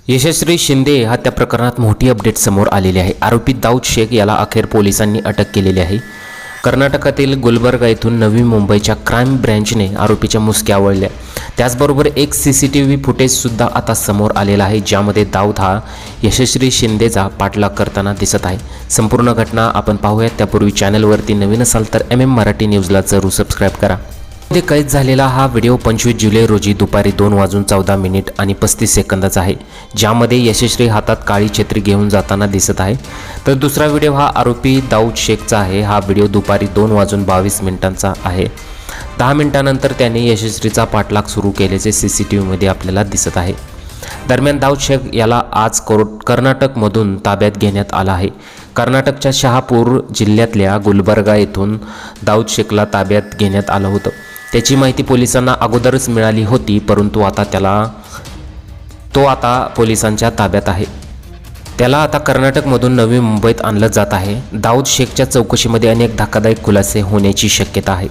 यशस्वी शिंदे हत्या प्रकरणात मोठी अपडेट समोर आलेली आहे। आरोपी दाऊद शेख याला अखेर पोलिसांनी अटक केलेली आहे। कर्नाटकातील गुलबर्गा येथून नवी मुंबईच्या क्राईम ब्रँचने आरोपीच्या मुसक्या आवळल्या। त्याचबरोबर एक सीसीटीव्ही फुटेजसुद्धा आता समोर आलेला आहे, ज्यामध्ये दाऊद हा यशस्वी शिंदेचा पाठलाग करताना दिसत आहे। संपूर्ण घटना आपण पाहूयात त्यापूर्वी चॅनलवरती नवीन असाल तर MM मराठी न्यूजला जरूर सबस्क्राईब करा। कैद झालेला हा व्हिडिओ 25 जुलै रोजी दुपारी 2:14 आणि 35 सेकंदाचा आहे, ज्यामध्ये यशस्वी हातात काळी छत्री घेऊन जाताना दिसत आहे। तर दुसरा व्हिडिओ हा आरोपी दाऊद शेखचा आहे। हा व्हिडिओ दुपारी 2:22 आहे। 10 मिनिटांनंतर त्याने यशस्वीचा पाठलाग सुरू केल्याचे सीसीटीव्हीमध्ये आपल्याला दिसत आहे। दरम्यान दाऊद शेख याला आज कर्नाटकमधून ताब्यात घेण्यात आला आहे। कर्नाटकच्या शहापूर जिल्ह्यातल्या गुलबर्गा येथून दाऊद शेखला ताब्यात घेण्यात आलं होतं। त्याची माहिती पोलिसांना अगोदरच मिळाली होती, परंतु तो आता पोलिसांच्या ताब्यात आहे। त्याला आता कर्नाटकमधून नवी मुंबईत आणलं जात आहे। दाऊद शेखच्या चौकशीमध्ये अनेक धक्कादायक खुलासे होण्याची शक्यता आहे।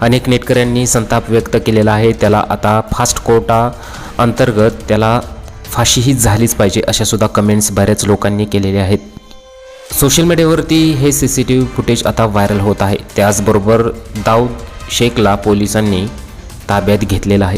अनेक नेटकऱ्यांनी संताप व्यक्त केलेला आहे। त्याला आता फास्ट कोर्टा अंतर्गत त्याला फाशीही झालीच पाहिजे अशा सुद्धा कमेंट्स बऱ्याच लोकांनी केलेल्या आहेत। सोशल मीडियावरती हे सीसीटीव्ही फुटेज आता व्हायरल होत आहे। त्याचबरोबर दाऊद शेखला पोलिसांनी ताब्यात घेतलेला आहे।